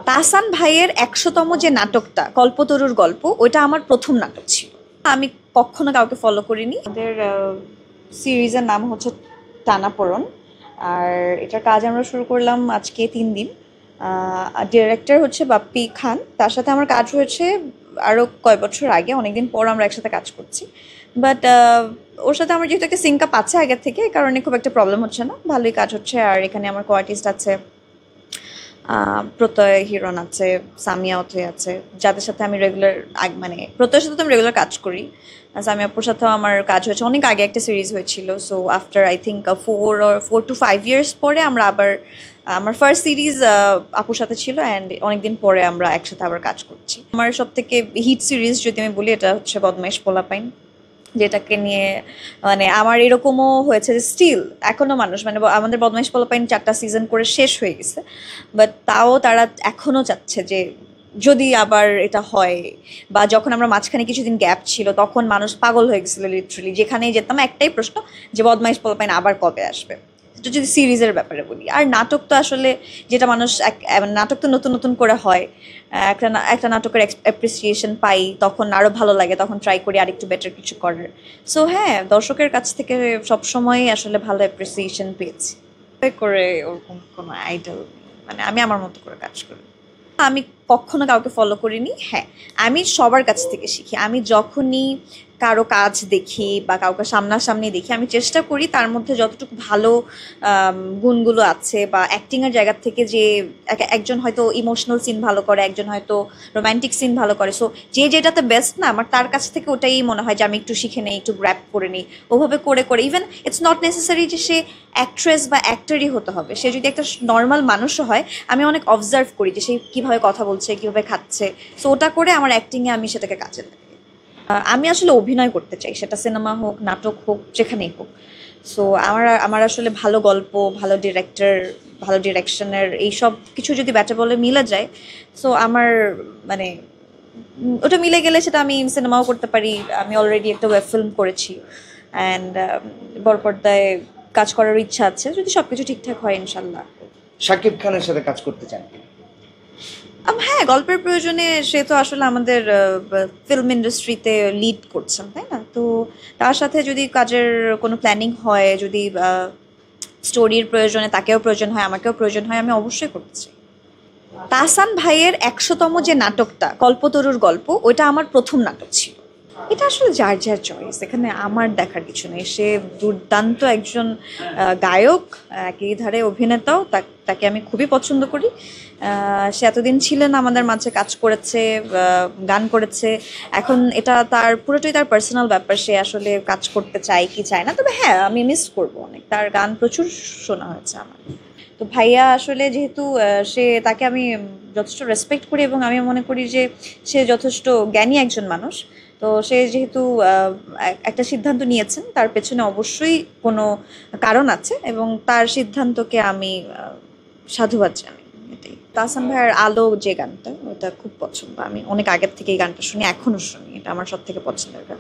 তাহসান ভাইয়ের ১০০তম যে নাটকটা কল্পতরুর গল্প, ওইটা আমার প্রথম নাটক ছিল। আমি কখনো কাউকে ফলো করিনি। আমাদের সিরিজের নাম হচ্ছে টানাপোড়েন। আর এটার কাজ আমরা শুরু করলাম আজকে ৩ দিন। ডিরেক্টর হচ্ছে বাপ্পি খান, তার সাথে আমার কাজ হয়েছে আরও কয় বছর আগে, অনেকদিন পর আমরা একসাথে কাজ করছি। বাট ওর সাথে আমার যেহেতু একটা সিঙ্ক আপ আছে আগের থেকে, এই কারণে খুব একটা প্রবলেম হচ্ছে না, ভালোই কাজ হচ্ছে। আর এখানে আমার কো আর্টিস্ট আছে, প্রত্যয় হিরণ আছে, সামিয়া অথৈ আছে, যাদের সাথে আমি রেগুলার মানে প্রত্যয়ের সাথে তো আমি রেগুলার কাজ করি। সামিয়া আপুর সাথেও আমার কাজ হয়েছে অনেক আগে, একটা সিরিজ হয়েছিল। So after I think 4 to 5 years পরে আমরা আবার, আমার ফার্স্ট সিরিজ আপুর সাথে ছিল, অ্যান্ড অনেকদিন পরে আমরা একসাথে আবার কাজ করছি। আমার সব থেকে হিট সিরিজ যদি আমি বলি, এটা হচ্ছে বদমাইশ পোলাপাইন, যেটাকে নিয়ে মানে আমার এরকমও হয়েছে যে স্টিল এখনো মানুষ, মানে আমাদের বদমাইশ পোলাপাইন 4টা সিজন করে শেষ হয়ে গেছে, বাট তাও তারা এখনো চাচ্ছে যে যদি আবার এটা হয়। বা যখন আমরা মাঝখানে কিছুদিন গ্যাপ ছিল, তখন মানুষ পাগল হয়ে গেছিল লিটারালি, যেখানেই যেতাম একটাই প্রশ্ন যে বদমাইশ পোলাপাইন আবার কবে আসবে। এটা যদি সিরিজের ব্যাপারে বলি। আর নাটক তো আসলে যেটা মানুষ নাটক তো নতুন নতুন করে হয়, একটা নাটকের অ্যাপ্রিসিয়েশন পাই, তখন আরও ভালো লাগে, তখন ট্রাই করি আরেকটু বেটার কিছু করার। সো হ্যাঁ, দর্শকের কাছ থেকে সবসময়ই আসলে ভালো অ্যাপ্রিসিয়েশন পেয়েছি। করে ওরকম কোনো আইডল, মানে আমি আমার মতো করে কাজ করি। আমি কখনো কাউকে ফলো করিনি। হ্যাঁ, আমি সবার কাছ থেকে শিখি। আমি যখনই কারো কাজ দেখি বা কাউকে সামনাসামনি দেখি, আমি চেষ্টা করি তার মধ্যে যতটুকু ভালো গুণগুলো আছে, বা অ্যাক্টিংয়ের জায়গা থেকে যে একজন হয়তো ইমোশনাল সিন ভালো করে, একজন হয়তো রোম্যান্টিক সিন ভালো করে, সো যে যেটাতে বেস্ট না, আমার তার কাছ থেকে ওটাই মনে হয় যে আমি একটু শিখে নেই, একটু গ্র্যাপ করে নিই। ওভাবে করে করে ইভেন ইটস নট নেসেসারি যে সে অ্যাক্ট্রেস বা অ্যাক্টরই হতে হবে, সে যদি একটা নর্মাল মানুষও হয়, আমি অনেক অবজার্ভ করি যে সে কীভাবে কথা বলছে, কীভাবে খাচ্ছে। সো ওটা করে আমার অ্যাক্টিংয়ে আমি সেটাকে কাজে লাগাই। আমি আসলে অভিনয় করতে চাই, সেটা সিনেমা হোক, নাটক হোক, যেখানেই হোক। সো আমার আমার আসলে ভালো গল্প, ভালো ডিরেক্টর, ভালো ডিরেকশনের এইসব কিছু যদি ব্যাটে বলে মিলে যায়, সো আমার মানে ওটা মিলে গেলে সেটা আমি সিনেমাও করতে পারি। আমি অলরেডি একটা ওয়েব ফিল্ম করেছি, অ্যান্ড বড় পর্দায় কাজ করার ইচ্ছা আছে, যদি সব কিছু ঠিকঠাক হয় ইনশাল্লাহ। শাকিব খানের সাথে কাজ করতে চান? হ্যাঁ, গল্পের প্রয়োজনে সে তো আসলে আমাদের ফিল্ম ইন্ডাস্ট্রিতে লিড করছেন, তাই না? তো তার সাথে যদি কাজের কোনো প্ল্যানিং হয়, যদি স্টোরির প্রয়োজনে তাকেও প্রয়োজন হয়, আমাকেও প্রয়োজন হয়, আমি অবশ্যই করতে চাই। তাহসান ভাইয়ের ১০০তম যে নাটকটা কল্পতরুর গল্প, ওইটা আমার প্রথম নাটক ছিল। এটা আসলে যার যার চয়েস, এখানে আমার দেখার কিছু নেই। সে দুর্দান্ত একজন গায়ক, একই ধারে অভিনেতাও, তাকে আমি খুবই পছন্দ করি। সে এতদিন ছিলেন আমাদের মাঝে, কাজ করেছে, গান করেছে। এখন এটা তার পুরোটাই তার পার্সোনাল ব্যাপার, সে আসলে কাজ করতে চায় কি চায় না। তবে হ্যাঁ, আমি মিস করবো অনেক, তার গান প্রচুর শোনা হয়েছে আমার। তো ভাইয়া আসলে যেহেতু তাকে আমি যথেষ্ট রেসপেক্ট করি, এবং আমি মনে করি যে সে যথেষ্ট জ্ঞানী একজন মানুষ। তো সে যেহেতু একটা সিদ্ধান্ত নিয়েছেন, তার পেছনে অবশ্যই কোনো কারণ আছে, এবং তার সিদ্ধান্তকে আমি সাধুবাদ জানাই। এটাই। তাহসান ভাইয়ের আলো যে গানটা, ওটা খুব পছন্দ। আমি অনেক আগের থেকে এই গানটা শুনি, এখনো শুনি। এটা আমার সব থেকে পছন্দের গান।